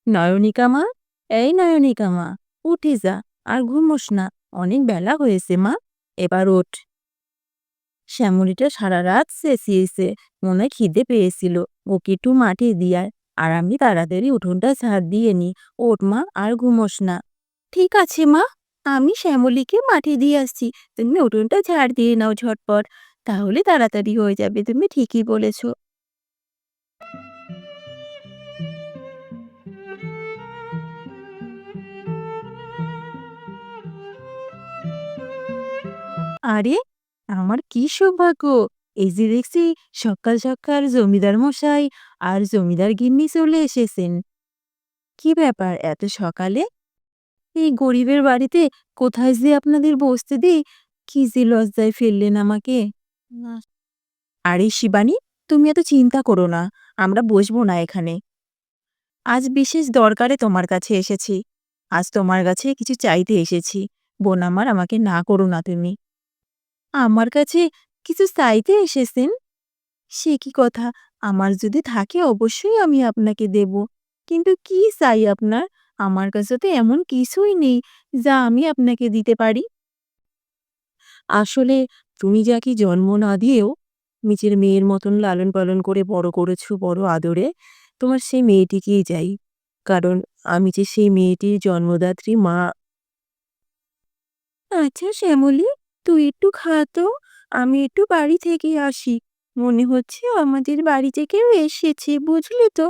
নয়নিকা মা, এই নয়নিকা মা, উঠে যা। আর ঘুমোস না, অনেক বেলা হয়েছে মা, এবার ওঠ। শ্যামলীটা সারা রাত চেঁচিয়েছে, মনে হয় খিদে পেয়েছিল। ওকে একটু মাঠে দিয়ায়, আর আমি তাড়াতাড়ি উঠোনটা ঝাড় দিয়ে নি। ওঠ মা, আর ঘুমোস না। ঠিক আছে মা, আমি শ্যামলীকে মাঠে দিয়ে আসছি। তুমি উঠোনটা ঝাড় দিয়ে নাও ঝটপট, তাহলে তাড়াতাড়ি হয়ে যাবে। তুমি ঠিকই বলেছ। আরে, আমার কি সৌভাগ্য! এই যে দেখছি সকাল সকাল জমিদার মশাই আর জমিদার গিন্নি চলে এসেছেন। কি ব্যাপার এত সকালে? এই গরিবের বাড়িতে কোথায় যে আপনাদের বসতে দিই, কি যে লজ্জায় ফেললেন আমাকে। না। আরে শিবানী, তুমি এত চিন্তা করো না, আমরা বসবো না এখানে। আজ বিশেষ দরকারে তোমার কাছে এসেছি। আজ তোমার কাছে কিছু চাইতে এসেছি। বোন আমার, আমাকে না করো না তুমি। আমার কাছে কিছু চাইতে এসেছেন? সে কি কথা! আমার যদি থাকে অবশ্যই আমি আপনাকে দেব। কিন্তু কি চাই আপনার? আমার কাছে তো এমন কিছুই নেই যা আমি আপনাকে দিতে পারি। আসলে তুমি যাকে জন্ম না দিয়েও নিজের মেয়ের মতন লালন পালন করে বড় করেছো বড় আদরে, তোমার সেই মেয়েটিকেই চাই। কারণ আমি যে সেই মেয়েটির জন্মদাত্রী মা। আচ্ছা শ্যামলী, তুই একটু খা তো, আমি একটু বাড়ি থেকে আসি। মনে হচ্ছে আমাদের বাড়িতে কেউ এসেছে, বুঝলি তো?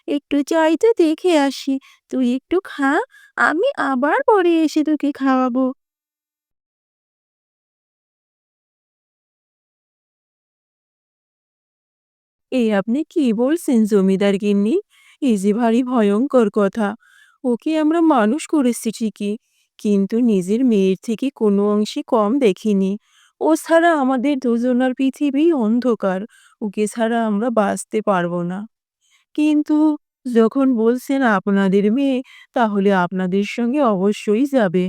একটু যাই তো দেখে আসি। তুই একটু খা, আমি আবার পরে এসে তোকে খাওয়াবো। এই আপনি কি বলছেন জমিদার গিন্নি? এই যে ভারী ভয়ঙ্কর কথা। ওকে আমরা মানুষ করেছি ঠিকই, কিন্তু নিজের মেয়ের থেকে কোনো অংশে কম দেখিনি। ও ছাড়া আমাদের দুজনার পৃথিবী অন্ধকার। ওকে ছাড়া আমরা বাঁচতে পারবো না। কিন্তু যখন বলছেন আপনাদের মেয়ে, তাহলে আপনাদের সঙ্গে অবশ্যই যাবে।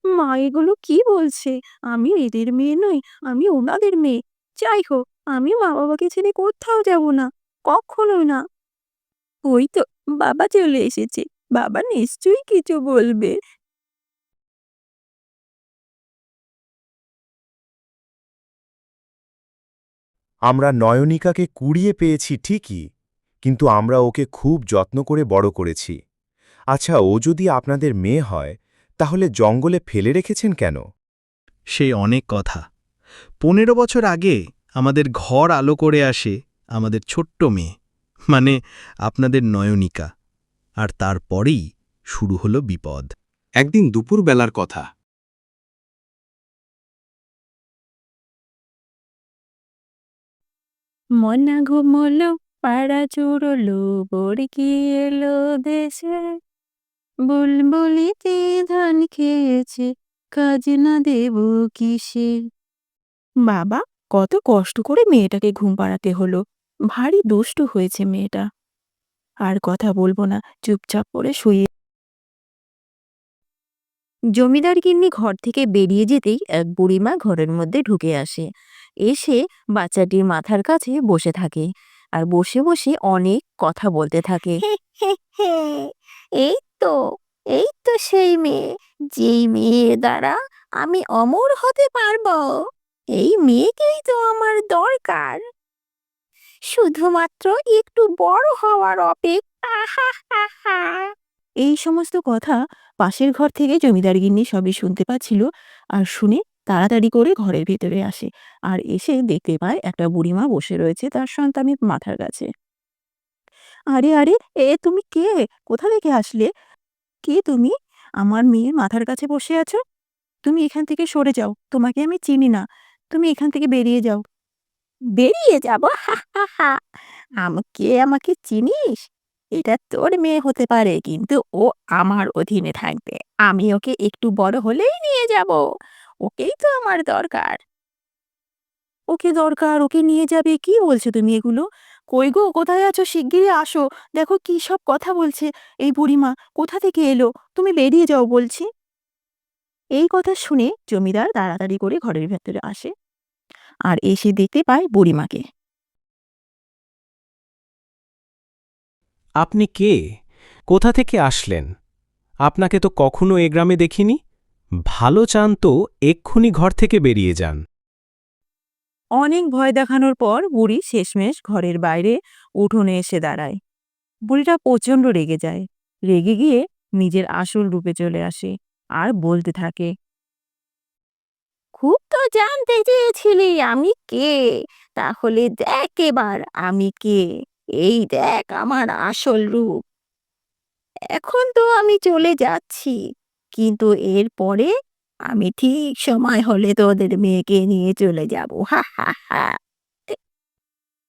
মা এগুলো কি বলছে? আমি এদের মেয়ে নই, আমি ওনাদের মেয়ে। যাই হোক, আমি মা-বাবাকে ছেড়ে কোথাও যাব না। কক্ষনো না। ওই তো বাবা চলে এসেছে। বাবা নিশ্চয়ই কিছু বলবে। আমরা নয়নিকাকে কুড়িয়ে পেয়েছি ঠিকই, কিন্তু আমরা ওকে খুব যত্ন করে বড় করেছি। আচ্ছা, ও যদি আপনাদের মেয়ে হয়, তাহলে জঙ্গলে ফেলে রেখেছেন কেন? সেই অনেক কথা। ১৫ বছর আগে আমাদের ঘর আলো করে আসে আমাদের ছোট্ট মেয়ে, মানে আপনাদের নয়নিকা। আর তারপরেই শুরু হলো বিপদ। একদিন দুপুরবেলার কথা। মনা ঘুমোলো, পাড়া চুরোলো, বরকি এলো দেশে। বুলবুলিতে ধান খেয়েছে, খাজনা দেব কিসে? বাবা, কত কষ্ট করে মেয়েটাকে ঘুম পাড়াতে হলো। ভারী দুষ্টু হয়েছে মেয়েটা। আর কথা বলবো না, চুপচাপ করে শুয়ে। জমিদার গিন্নি ঘর থেকে বেরিয়ে যেতেই এক বুড়িমা ঘরের মধ্যে ঢুকে আসে। এসে বাচ্চাটির মাথার কাছে বসে থাকে, আর বসে বসে অনেক কথা বলতে থাকে। এই তো, এই তো সেই মেয়ে, যেই মেয়ের দ্বারা আমি অমর হতে পারবো। এই মেয়েকেই তো আমার দরকার, শুধুমাত্র একটু বড় হওয়ার অপেক্ষা। এই সমস্ত কথা পাশের ঘর থেকে জমিদার গিন্নি সবই শুনতে পাচ্ছিল। আর শুনে তাড়াতাড়ি করে ঘরের ভেতরে আসে, আর এসে দেখতে পায় একটা বুড়িমা বসে রয়েছে তার সন্তানের মাথার কাছে। আরে আরে, তুমি কে? কোথা থেকে আসলে? কে তুমি? আমার মেয়ের মাথার কাছে বসে আছো? তুমি এখান থেকে সরে যাও, তোমাকে আমি চিনি না। তুমি এখান থেকে বেরিয়ে যাও। বেরিয়ে যাব? হা হা হা! আমাকে চিনিস? এটা তোর মেয়ে হতে পারে, কিন্তু ও আমার অধীনে থাকবে। আমি ওকে একটু বড় হলেই নিয়ে যাব। ওকেই তো আমার দরকার। ওকে দরকার, ওকে নিয়ে যাবে? কি বলছো তুমি এগুলো? কই গো, কোথায় আছো? শিগগিরই আসো। দেখো কি সব কথা বলছে এই বুড়িমা। কোথা থেকে এলো? তুমি বেরিয়ে যাও বলছি। এই কথা শুনে জমিদার তাড়াতাড়ি করে ঘরের ভেতরে আসে আর এসে দেখতে পায় বুড়িমাকে। আপনি কে? কোথা থেকে আসলেন? আপনাকে তো কখনো এ গ্রামে দেখিনি। ভালো চান তো এক্ষুনি ঘর থেকে বেরিয়ে যান। অনেক ভয় দেখানোর পর বুড়ি শেষমেশ ঘরের বাইরে উঠোনে এসে দাঁড়ায়। বুড়িটা প্রচণ্ড রেগে যায়। রেগে গিয়ে নিজের আসল রূপে চলে আসে আর বলতে থাকে, খুব তো জানতে চেয়েছিলি আমি কে, তাহলে দেখ এবার আমি কে। এই দেখ আমার আসল রূপ। এখন তো আমি চলে যাচ্ছি, কিন্তু এরপরে আমি ঠিক সময় হলে তোদের মেয়েকে নিয়ে চলে যাব। হা হা হা।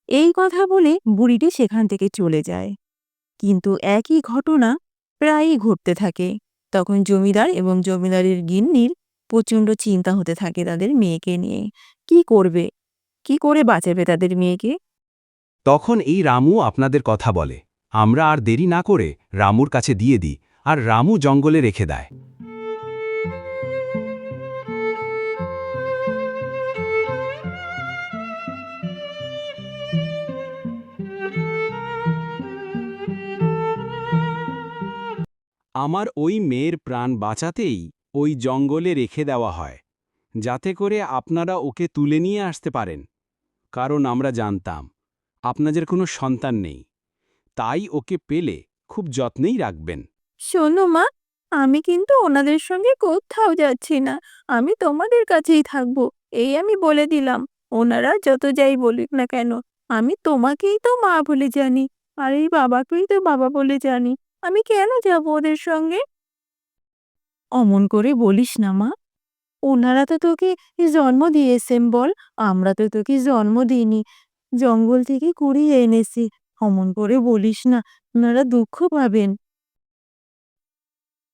এই কথা বলে বুড়িটি সেখান থেকে চলে যায়। কিন্তু একই ঘটনা প্রায়ই ঘটতে থাকে। তখন জমিদার এবং জমিদারের গিন্নির প্রচণ্ড চিন্তা হতে থাকে তাদের মেয়েকে নিয়ে। কি করবে? কি করে বাঁচাবে তাদের মেয়েকে? তখন এই রামু আপনাদের কথা বলে। আমরা আর দেরি না করে রামুর কাছে দিয়ে দিই, আর রামু জঙ্গলে রেখে দেয়। আমার ওই মেয়ের প্রাণ বাঁচাতেই ওই জঙ্গলে রেখে দেওয়া হয়, যাতে করে আপনারা ওকে তুলে নিয়ে আসতে পারেন। কারণ আমরা জানতাম আপনাদের কোনো সন্তান নেই, তাই ওকে পেলে খুব যত্নেই রাখবেন। শোনো মা, আমি কিন্তু ওনাদের সঙ্গে কোথাও যাচ্ছি না। আমি তোমাদের কাছেই থাকবো, এই আমি বলে দিলাম। ওনারা যত যাই বলুক না কেন, আমি তোমাকেই তো মা বলে জানি, আর এই বাবাকেই তো বাবা বলে জানি। আমি কেন যাব ওদের সঙ্গে? অমন করে বলিস না মা। ওনারা তো তোকে জন্ম দিয়েছেন বল, আমরা তো তোকে জন্ম দিইনি, জঙ্গল থেকে কুড়িয়ে এনেছি। অমন করে বলিস না, ওনারা দুঃখ পাবেন।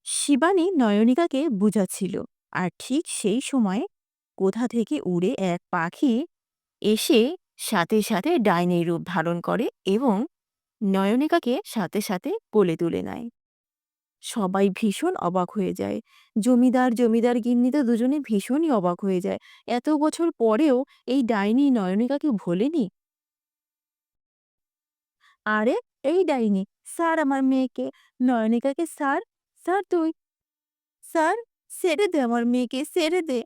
শিবানী নয়নিকাকে বুঝাচ্ছিল, আর ঠিক সেই সময় কোথা থেকে উড়ে এক পাখি এসে সাথে সাথে ডাইনির রূপ ধারণ করে এবং নয়নিকাকে সাথে সাথে কোলে তুলে নেয়। সবাই ভীষণ অবাক হয়ে যায়। জমিদার গিন্নি তো দুজনে ভীষণই অবাক হয়ে যায়। এত বছর পরেও এই ডাইনি নয়নিকাকে ভোলেনি। আরে, এই ডাইনি, স্যার আমার মেয়েকে, নয়নিকাকে স্যার, স্যার তুই, স্যার ছেড়ে দে আমার মেয়েকে, ছেড়ে দে।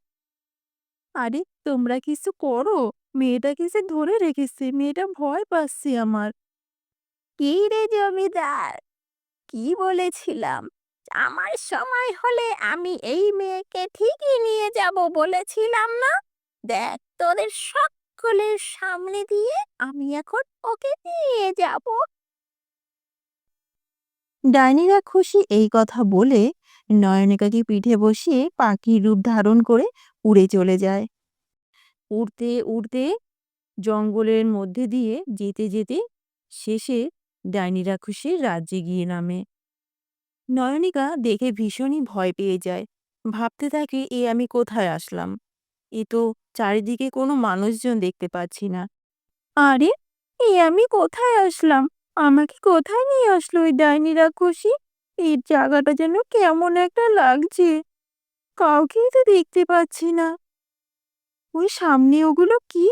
আরে তোমরা কিছু করো, মেয়েটাকে যে ধরে রেখেছে, মেয়েটা ভয় পাচ্ছে আমার। কি রে জমিদার, কি বলেছিলাম? আমার সময় হলে আমি এই মেয়েকে ঠিকই নিয়ে যাব বলেছিলাম না? দেখ তোদের সকলের সামনে দিয়ে আমি এখন ওকে নিয়ে যাব। ডাইনিরা খুশি এই কথা বলে নয়নিকাকে পিঠে বসিয়ে পাখির রূপ ধারণ করে উড়ে চলে যায়। উড়তে উড়তে জঙ্গলের মধ্যে দিয়ে যেতে যেতে শেষে ডাইনি রাক্ষসীর রাজ্যে গিয়ে নামে। নয়নিকা দেখে ভীষণই ভয় পেয়ে যায়। ভাবতে থাকে, এ আমি কোথায় আসলাম? এ তো চারিদিকে কোনো মানুষজন দেখতে পাচ্ছি না। আরে, এ আমি কোথায় আসলাম? আমাকে কোথায় নিয়ে আসলো ওই ডাইনি রাক্ষসী? এই জায়গাটা যেন কেমন একটা লাগছে। কাউকেই তো দেখতে পাচ্ছি না। ওই সামনে ওগুলো কি?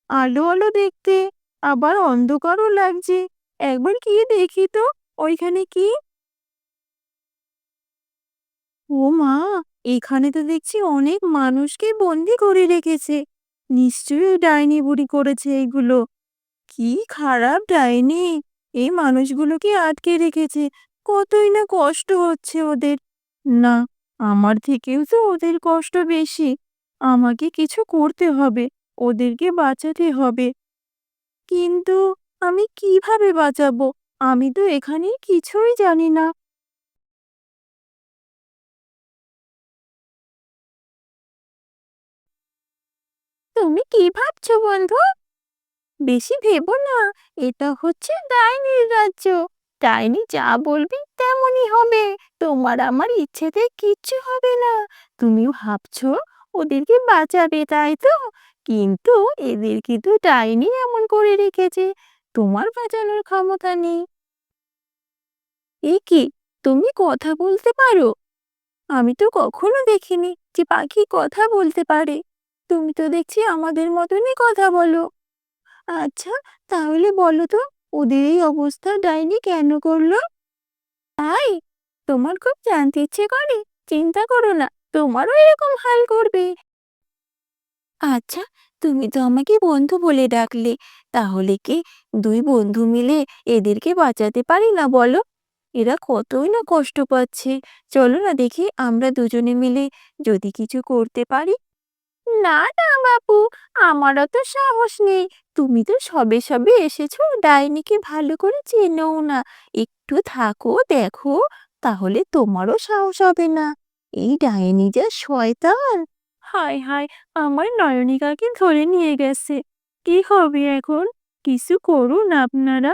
আলো আলো দেখতে, আবার অন্ধকারও লাগছে। একবার গিয়ে দেখি তো, ওইখানে কি? ও মা! এখানে তো দেখছি অনেক মানুষকে বন্দি করে রেখেছে। নিশ্চয়ই ওই ডাইনি বুড়ি করেছে এগুলো। কি খারাপ ডাইনি! এই মানুষগুলোকে আটকে রেখেছে। কতই না কষ্ট হচ্ছে ওদের। না, আমার থেকেও তো ওদের কষ্ট বেশি। আমাকে কিছু করতে হবে, ওদেরকে বাঁচাতে হবে। কিন্তু আমি কিভাবে বাঁচাবো? আমি তো এখানে কিছুই জানি না। তুমি কি ভাবছো বন্ধু? বেশি ভেবো না, এটা হচ্ছে ডাইনির রাজ্য। ডাইনি যা বলবি তেমনই হবে। তোমার আমার ইচ্ছেতে কিচ্ছু হবে না। তুমি ভাবছো ওদেরকে বাঁচাবে, তাই তো? কিন্তু এদেরকে তো ডাইনি এমন করে রেখেছে, তোমার বাঁচানোর ক্ষমতা নেই। এ কি, তুমি কথা বলতে পারো? আমি তো কখনো দেখিনি যে পাখি কথা বলতে পারে। তুমি তো দেখছি আমাদের মতনই কথা বলো। আচ্ছা, তাহলে বলো তো ওদের এই অবস্থা ডাইনি কেন করলো? তাই তোমার খুব জানতে ইচ্ছে করে? চিন্তা করো না, তোমারও এরকম হাল করবে। আচ্ছা, তুমি তো আমাকে বন্ধু বলে ডাকলে, তাহলে কি দুই বন্ধু মিলে এদেরকে বাঁচাতে পারি না বলো? এরা কতই না কষ্ট পাচ্ছে। চলো না দেখি আমরা দুজনে মিলে যদি কিছু করতে পারি। না না বাপু, আমারও তো সাহস নেই। তুমি তো সবে সবে এসেছো, ডাইনিকে ভালো করে চেনোও না। একটু থাকো, দেখো, তাহলে তোমারও সাহস হবে না। এই ডাইনি যা শয়তান! হায় হায়, আমার নয়নিকাকে ধরে নিয়ে গেছে। কি হবে এখন? কিছু করুন আপনারা।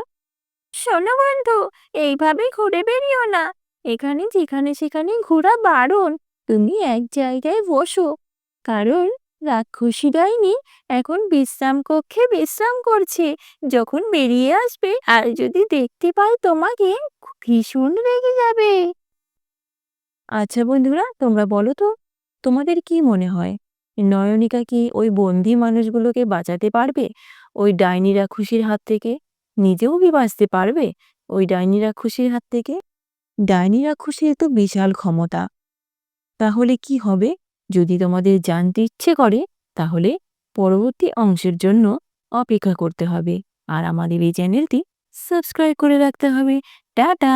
শোনো বন্ধু, এইভাবে ঘুরে বেরিও না। এখানে যেখানে সেখানে ঘোরা বারণ। তুমি এক জায়গায় বসো, কারণ রাক্ষসী ডাইনি এখন বিশ্রাম কক্ষে বিশ্রাম করছে। যখন বেরিয়ে আসবে আর যদি দেখতে পায় তোমাকে, ভীষণ রেগে যাবে। আচ্ছা বন্ধুরা, তোমরা বলো তো, তোমাদের কি মনে হয় নয়নিকা কি ওই বন্দি মানুষগুলোকে বাঁচাতে পারবে ওই ডাইনি রাক্ষসীর হাত থেকে? নিজেও কি বাঁচতে পারবে ওই ডাইনি রাক্ষসীর হাত থেকে? ডাইনি রাক্ষসীর তো বিশাল ক্ষমতা। তাহলে কি হবে? যদি তোমাদের জানতে ইচ্ছে করে, তাহলে পরবর্তী অংশের জন্য অপেক্ষা করতে হবে আর আমাদের এই চ্যানেলটি সাবস্ক্রাইব করে রাখতে হবে। টাটা।